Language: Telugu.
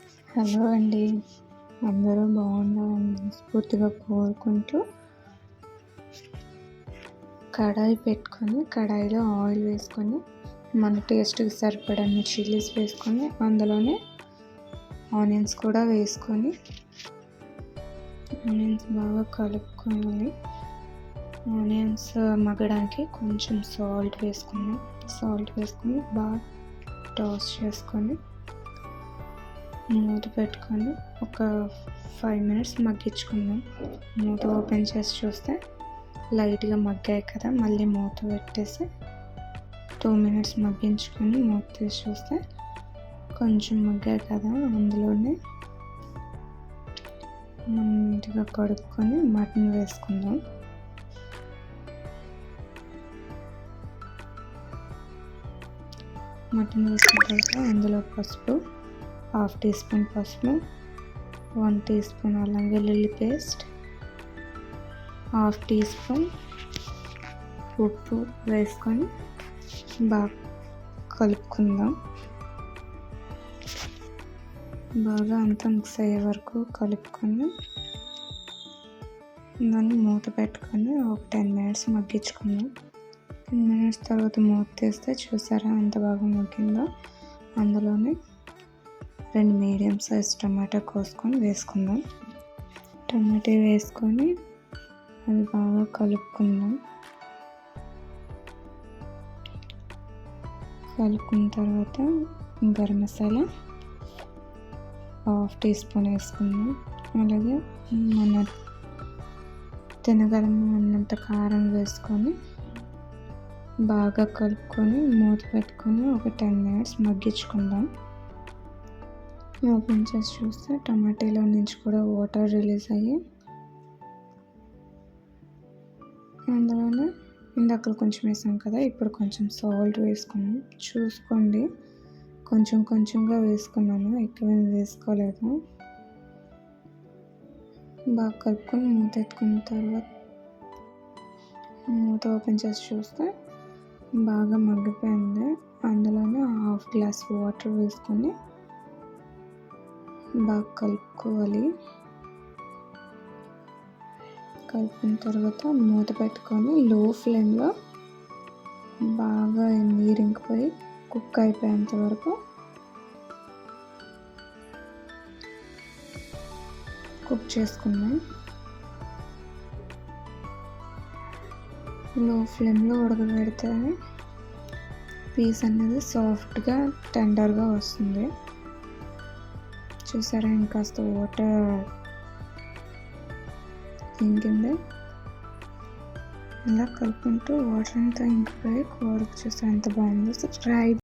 హలో అండి, అందరూ బాగుండాలని మనస్ఫూర్తిగా కోరుకుంటూ కడాయి పెట్టుకొని కడాయిలో ఆయిల్ వేసుకొని మన టేస్ట్కి సరిపడన్ని చిల్లీస్ వేసుకొని అందులోనే ఆనియన్స్ కూడా వేసుకొని ఆనియన్స్ బాగా కలుపుకోవాలి. ఆనియన్స్ మగ్గడానికి కొంచెం సాల్ట్ వేసుకొని బాగా టాస్ చేసుకొని మూత పెట్టుకొని ఒక 5 minutes మగ్గించుకుందాం. మూత ఓపెన్ చేసి చూస్తే లైట్గా మగ్గాయి కదా, మళ్ళీ మూత పెట్టేసి 2 minutes మగ్గించుకొని మూత తీసి చూస్తే కొంచెం మగ్గాయి కదా, అందులోనే నీట్గా కడుక్కొని మటన్ వేసుకుందాం. మటన్ వేసుకున్న తర్వాత అందులో పసుపు, 1/2 teaspoon పసుపు, 1 teaspoon అల్లం వెల్లుల్లి పేస్ట్, 1/2 teaspoon ఉప్పు వేసుకొని బాగా కలుపుకుందాం. బాగా అంతా మిక్స్ అయ్యే వరకు కలుపుకొని దాన్ని మూత పెట్టుకొని ఒక 10 minutes మగ్గించుకుందాం. 10 minutes తర్వాత మూత తీస్తే చూసారా ఎంత బాగా మగ్గిందో. అందులోనే 2 మీడియం సైజ్ టమాటా కోసుకొని వేసుకుందాం. టమాటా వేసుకొని అది బాగా కలుపుకుందాం. కలుపుకున్న తర్వాత గరం మసాలా 1/2 teaspoon వేసుకుందాం. అలాగే మన తినగలము అన్నంత కారం వేసుకొని బాగా కలుపుకొని మూత పెట్టుకొని ఒక 10 minutes మగ్గించుకుందాం. ఓపెన్ చేసి చూస్తే టమాటాలో నుంచి కూడా వాటర్ రిలీజ్ అయ్యి అందులోనే ఇందాక కొంచెం వేసాం కదా, ఇప్పుడు కొంచెం సాల్ట్ వేసుకున్నాం. చూసుకోండి, కొంచెంగా వేసుకున్నాను, ఎక్కువేం వేసుకోలేదు. బాగా కలుపుకొని మూత ఎత్తుకున్న తర్వాత మూత ఓపెన్ చేసి చూస్తే బాగా మగ్గిపోయింది. అందులోనే 1/2 glass వాటర్ వేసుకొని బాగా కలుపుకోవాలి. కలుపుకున్న తర్వాత మూత పెట్టుకొని లో ఫ్లేమ్లో బాగా నీరు ఇంకిపోయి కుక్ అయిపోయేంత వరకు కుక్ చేసుకున్నాం. లో ఫ్లేమ్లో ఉడకబెడితే పీస్ అనేది సాఫ్ట్గా టెండర్గా వస్తుంది. చూసారా ఇంకాస్త వాటర్ ఇంకింది. ఇలా కలుపుకుంటూ వాటర్ అంతా ఇంకిపోయి కూరకు చూస్తే ఎంత బాగుందో. సబ్స్క్రైబ్.